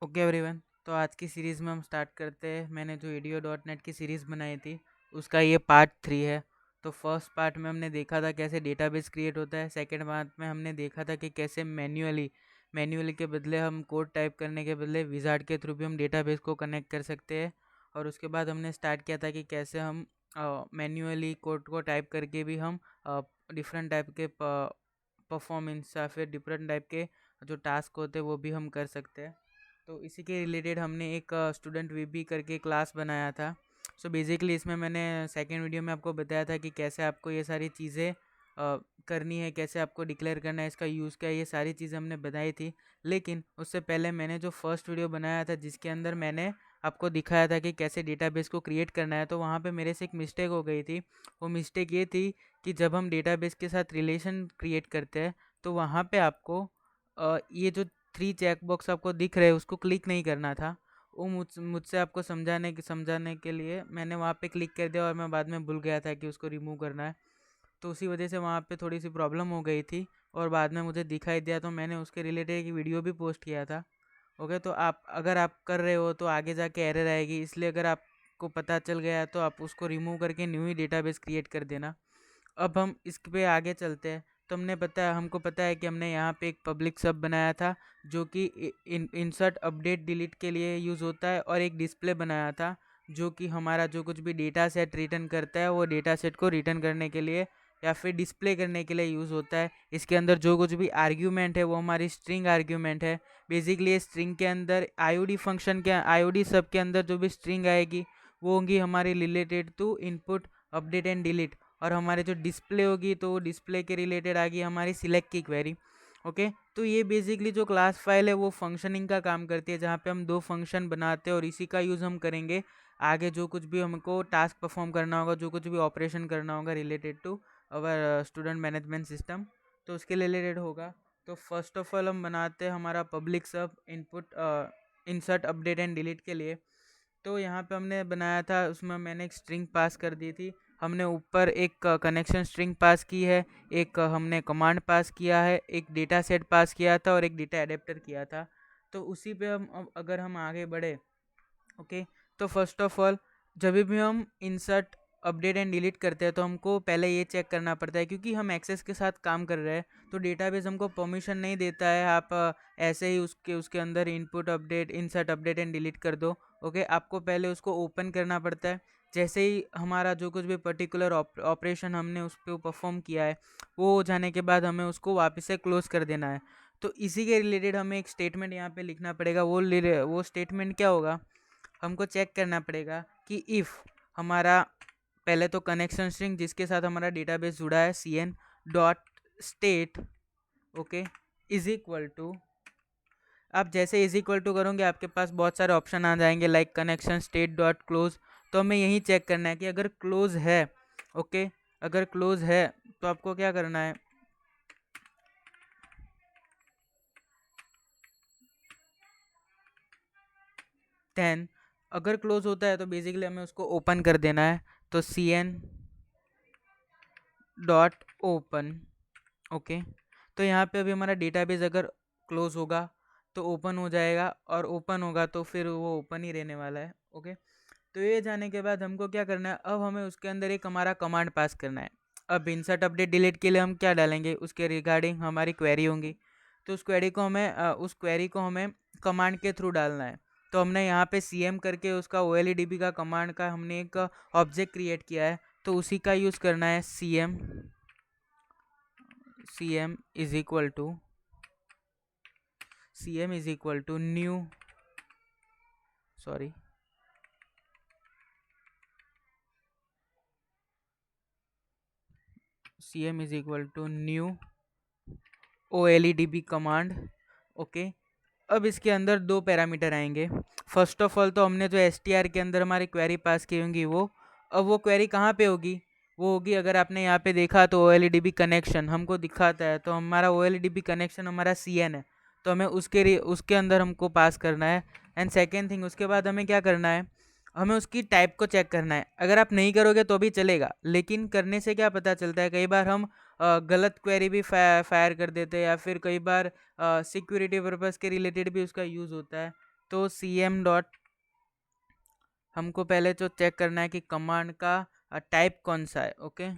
Okay everyone, तो आज की सीरीज़ में हम स्टार्ट करते हैं। मैंने जो ADO.NET की सीरीज़ बनाई थी उसका ये पार्ट 3 है। तो फर्स्ट पार्ट में हमने देखा था कैसे डेटाबेस क्रिएट होता है। सेकंड पार्ट में हमने देखा था कि कैसे मैन्युअली के बदले हम कोड टाइप करने के बदले विजार्ड के थ्रू भी हम डेटाबेस को कनेक्ट कर सकते हैं। और उसके बाद हमने स्टार्ट किया था कि कैसे हम मैन्युअली कोड को टाइप करके भी हम डिफरेंट टाइप के परफॉर्मेंस या फिर डिफरेंट टाइप के जो टास्क होते हैं वो भी हम कर सकते हैं। तो इसी के रिलेटेड हमने एक स्टूडेंट वीबी करके क्लास बनाया था। सो बेसिकली इसमें मैंने सेकेंड वीडियो में आपको बताया था कि कैसे आपको ये सारी चीज़ें करनी है, कैसे आपको डिक्लेयर करना है, इसका यूज़ क्या है, ये सारी चीज़ें हमने बताई थी। लेकिन उससे पहले मैंने जो फर्स्ट वीडियो बनाया था जिसके अंदर मैंने आपको दिखाया था कि कैसे डेटाबेस को क्रिएट करना है, तो वहाँ पे मेरे से एक मिस्टेक हो गई थी। वो मिस्टेक ये थी कि जब हम डेटाबेस के साथ रिलेशन क्रिएट करते हैं तो वहाँ पे आपको ये जो 3 चेक बॉक्स आपको दिख रहे हैं उसको क्लिक नहीं करना था। वो मुझसे आपको समझाने के लिए मैंने वहाँ पे क्लिक कर दिया और मैं बाद में भूल गया था कि उसको रिमूव करना है। तो उसी वजह से वहाँ पे थोड़ी सी प्रॉब्लम हो गई थी और बाद में मुझे दिखाई दिया तो मैंने उसके रिलेटेड एक वीडियो भी पोस्ट किया था। ओके, तो आप अगर आप कर रहे हो तो आगे जाके एरर आएगी, इसलिए अगर आपको पता चल गया तो आप उसको रिमूव करके न्यू ही डेटाबेस क्रिएट कर देना। अब हम इस पे आगे चलते हैं। तो हमको पता है कि हमने यहाँ पे एक पब्लिक सब बनाया था जो कि इंसर्ट अपडेट डिलीट के लिए यूज़ होता है, और एक डिस्प्ले बनाया था जो कि हमारा जो कुछ भी डेटा सेट रिटर्न करता है वो डेटा सेट को रिटर्न करने के लिए या फिर डिस्प्ले करने के लिए यूज़ होता है। इसके अंदर जो कुछ भी आर्ग्यूमेंट है वो हमारी स्ट्रिंग आर्ग्यूमेंट है। बेसिकली स्ट्रिंग के अंदर आईओडी सब के अंदर जो भी स्ट्रिंग आएगी वो होंगी हमारी related to input update and delete, और हमारे जो डिस्प्ले होगी तो डिस्प्ले के रिलेटेड आ गई हमारी सिलेक्ट की क्वेरी। ओके, तो ये बेसिकली जो क्लास फाइल है वो फंक्शनिंग का काम करती है, जहाँ पे हम 2 फंक्शन बनाते हैं और इसी का यूज़ हम करेंगे आगे जो कुछ भी हमको टास्क परफॉर्म करना होगा, जो कुछ भी ऑपरेशन करना होगा related to our student management system, तो उसके रिलेटेड होगा। तो फर्स्ट ऑफ ऑल हम बनाते हैं हमारा पब्लिक सब input insert update and delete के लिए। तो यहाँ पे हमने बनाया था, उसमें मैंने एक स्ट्रिंग पास कर दी थी। हमने ऊपर एक कनेक्शन स्ट्रिंग पास की है, एक हमने कमांड पास किया है, एक डेटा सेट पास किया था और एक डेटा एडेप्टर किया था। तो उसी पे हम अगर हम आगे बढ़े, ओके, तो फर्स्ट ऑफ ऑल जब भी हम इंसर्ट अपडेट एंड डिलीट करते हैं तो हमको पहले ये चेक करना पड़ता है, क्योंकि हम एक्सेस के साथ काम कर रहे हैं तो डेटाबेस हमको परमिशन नहीं देता है आप ऐसे ही उसके उसके अंदर input update insert update and delete कर दो। ओके, आपको पहले उसको ओपन करना पड़ता है। जैसे ही हमारा जो कुछ भी पर्टिकुलर ऑपरेशन हमने उस पर परफॉर्म किया है वो हो जाने के बाद हमें उसको वापस से क्लोज कर देना है। तो इसी के रिलेटेड हमें एक स्टेटमेंट यहाँ पे लिखना पड़ेगा। वो स्टेटमेंट क्या होगा, हमको चेक करना पड़ेगा कि इफ़ हमारा पहले तो कनेक्शन स्ट्रिंग जिसके साथ हमारा डेटाबेस जुड़ा है cn dot state, okay, is equal to, आप जैसे इज इक्वल टू करोगे आपके पास बहुत सारे ऑप्शन आ जाएंगे like connection state dot close. तो हमें यही चेक करना है कि अगर क्लोज है, ओके, अगर क्लोज है तो आपको क्या करना है, देन अगर क्लोज होता है तो बेसिकली हमें उसको ओपन कर देना है। तो cn डॉट ओपन, ओके, तो यहाँ पे अभी हमारा डेटाबेस अगर क्लोज होगा तो ओपन हो जाएगा, और ओपन होगा तो फिर वो ओपन ही रहने वाला है। ओके, तो ये जाने के बाद हमको क्या करना है, अब हमें उसके अंदर एक हमारा कमांड पास करना है। अब इंसर्ट अपडेट डिलीट के लिए हम क्या डालेंगे, उसके रिगार्डिंग हमारी क्वेरी होंगी, तो उस क्वेरी को हमें कमांड के थ्रू डालना है। तो हमने यहाँ पे cm करके उसका OLEDB का कमांड का हमने एक ऑब्जेक्ट क्रिएट किया है, तो उसी का यूज़ करना है। cm is equal to new, sorry, cm is equal to new OLEDB command. Okay, अब इसके अंदर 2 पैरामीटर आएंगे। फर्स्ट ऑफ ऑल तो हमने जो str के अंदर हमारी क्वेरी पास की होंगी वो, अब वो क्वेरी कहाँ पे होगी, वो होगी, अगर आपने यहाँ पे देखा तो OLEDB कनेक्शन हमको दिखाता है, तो हमारा OLEDB कनेक्शन हमारा cn है, तो हमें उसके अंदर हमको पास करना है। एंड सेकेंड थिंग, उसके बाद हमें क्या करना है, हमें उसकी टाइप को चेक करना है। अगर आप नहीं करोगे तो भी चलेगा, लेकिन करने से क्या पता चलता है, कई बार हम गलत क्वेरी भी फायर कर देते हैं, या फिर कई बार सिक्योरिटी पर्पस के रिलेटेड भी उसका यूज़ होता है। तो cm डॉट हमको पहले तो चेक करना है कि कमांड का टाइप कौन सा है। ओके,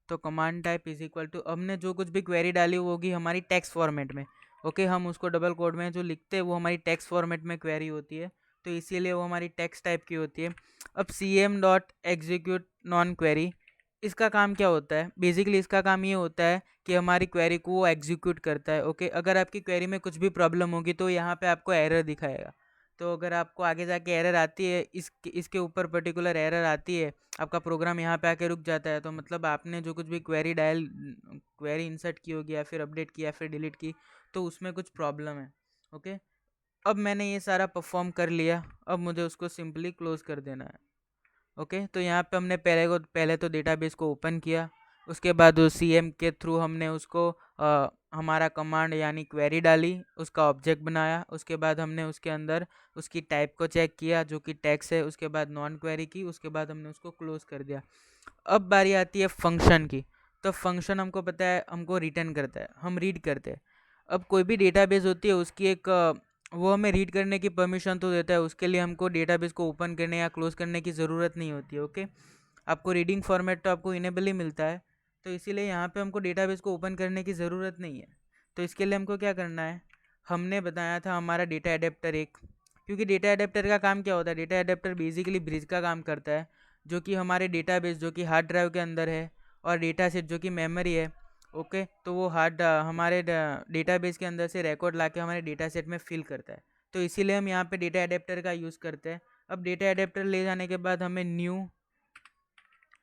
तो command type is equal to, हमने जो कुछ भी क्वेरी डाली वो होगी हमारी टेक्स्ट फॉर्मेट में। ओके, हम उसको डबल कोड में जो लिखते हैं वो हमारी टेक्स्ट फॉर्मेट में क्वेरी होती है, तो इसीलिए वो हमारी टेक्स्ट टाइप की होती है। अब cm dot execute non query, इसका काम क्या होता है? बेसिकली इसका काम ये होता है कि हमारी क्वेरी को वो एग्जीक्यूट करता है। ओके, अगर आपकी क्वेरी में कुछ भी प्रॉब्लम होगी तो यहाँ पे आपको एरर दिखाएगा। तो अगर आपको आगे जाके एरर आती है, इसके ऊपर पर्टिकुलर एरर आती है, आपका प्रोग्राम यहाँ पे आके रुक जाता है, तो मतलब आपने जो कुछ भी क्वेरी इंसर्ट की होगी या फिर अपडेट की या फिर डिलीट की, तो उसमें कुछ प्रॉब्लम है। ओके, अब मैंने ये सारा परफॉर्म कर लिया, अब मुझे उसको सिंपली क्लोज कर देना है। ओके, तो यहाँ पे हमने पहले तो डेटाबेस को ओपन किया, उसके बाद उस cm के थ्रू हमने उसको हमारा कमांड यानी क्वेरी डाली, उसका ऑब्जेक्ट बनाया, उसके बाद हमने उसके अंदर उसकी टाइप को चेक किया जो कि टेक्स्ट है, उसके बाद नॉन क्वेरी की, उसके बाद हमने उसको क्लोज कर दिया। अब बारी आती है फंक्शन की। तो फंक्शन हमको पता है हमको रिटर्न करता है, हम रीड करते हैं। अब कोई भी डेटाबेस होती है उसकी एक वो हमें रीड करने की परमिशन तो देता है, उसके लिए हमको डेटाबेस को ओपन करने या क्लोज करने की ज़रूरत नहीं होती है। ओके, आपको रीडिंग फॉर्मेट तो आपको इनेबल ही मिलता है, तो इसीलिए यहाँ पे हमको डेटाबेस को ओपन करने की ज़रूरत नहीं है। तो इसके लिए हमको क्या करना है, हमने बताया था हमारा डेटा एडेप्टर एक, क्योंकि डेटा एडेप्टर का काम क्या होता है, डेटा एडेप्टर बेसिकली ब्रिज का काम करता है, जो कि हमारे डेटाबेस जो कि हार्ड ड्राइव के अंदर है और डेटा सेट जो कि मेमोरी है। ओके, तो वो हमारे डेटाबेस के अंदर से रिकॉर्ड लाके हमारे डेटा सेट में फिल करता है, तो इसीलिए हम यहाँ पे डेटा एडेप्टर का यूज़ करते हैं। अब डेटा एडेप्टर ले जाने के बाद हमें न्यू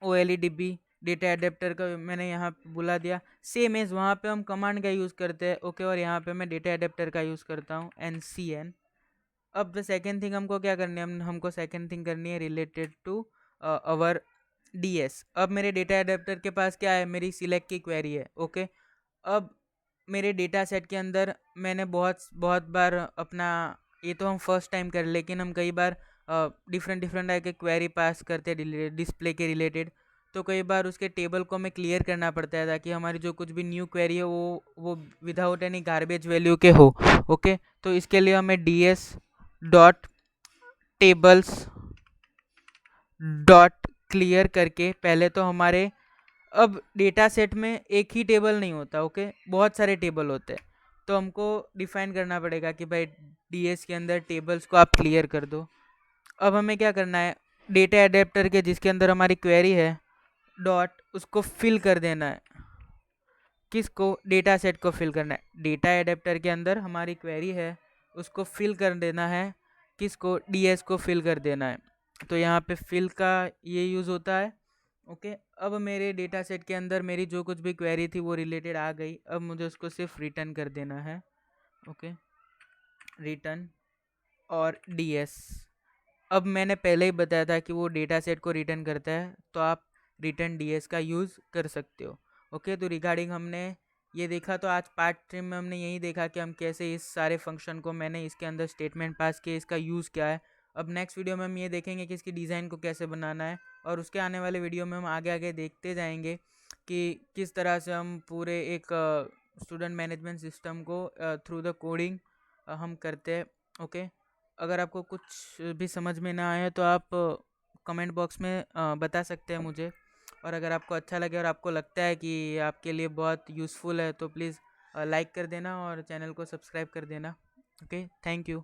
OLEDB डेटा एडेप्टर का मैंने यहाँ बुला दिया, सेम एज वहाँ पे हम कमांड का यूज़ करते हैं। ओके, और यहाँ पे मैं डेटा एडेप्टर का यूज़ करता हूँ NCN। अब द सेकेंड थिंग हमको क्या करनी है, हमको सेकेंड थिंग करनी है रिलेटेड टू अवर DS। अब मेरे डेटा एडेप्टर के पास क्या है, मेरी सिलेक्ट की क्वेरी है। ओके, अब मेरे डेटा सेट के अंदर मैंने बहुत बहुत बार अपना, ये तो हम फर्स्ट टाइम कर, लेकिन हम कई बार डिफरेंट डिफरेंट टाइप के क्वेरी पास करते हैं डिस्प्ले के रिलेटेड, तो कई बार उसके टेबल को हमें क्लियर करना पड़ता है ताकि हमारी जो कुछ भी न्यू क्वेरी है वो विदाउट एनी गार्बेज वैल्यू के हो। ओके, तो इसके लिए हमें DS dot tables dot clear करके, पहले तो हमारे, अब डेटा सेट में एक ही टेबल नहीं होता। ओके, बहुत सारे टेबल होते हैं, तो हमको डिफाइन करना पड़ेगा कि भाई DS के अंदर टेबल्स को आप क्लियर कर दो। अब हमें क्या करना है, डेटा एडेप्टर के जिसके अंदर हमारी क्वेरी है डॉट, उसको फिल कर देना है। किसको? डेटा सेट को फिल करना है। डेटा एडेप्टर के अंदर हमारी क्वेरी है, उसको फिल कर देना है। किसको? DS को फिल कर देना है। तो यहाँ पे फिल का ये यूज़ होता है। ओके, अब मेरे डेटा सेट के अंदर मेरी जो कुछ भी क्वेरी थी वो रिलेटेड आ गई, अब मुझे उसको सिर्फ रिटर्न कर देना है। ओके, रिटर्न और DS। अब मैंने पहले ही बताया था कि वो डेटा सेट को रिटर्न करता है, तो आप रिटर्न DS का यूज़ कर सकते हो। ओके, तो रिगार्डिंग हमने ये देखा, तो आज पार्ट 3 में हमने यही देखा कि हम कैसे इस सारे फंक्शन को, मैंने इसके अंदर स्टेटमेंट पास किए, इसका यूज़ क्या है। अब नेक्स्ट वीडियो में हम ये देखेंगे कि इसकी डिज़ाइन को कैसे बनाना है, और उसके आने वाले वीडियो में हम आगे आगे देखते जाएंगे कि किस तरह से हम पूरे एक स्टूडेंट मैनेजमेंट सिस्टम को थ्रू द कोडिंग हम करते हैं। ओके, अगर आपको कुछ भी समझ में ना आए तो आप कमेंट बॉक्स में बता सकते हैं मुझे, और अगर आपको अच्छा लगे और आपको लगता है कि आपके लिए बहुत यूज़फुल है तो प्लीज़ लाइक कर देना और चैनल को सब्सक्राइब कर देना। Okay, thank you.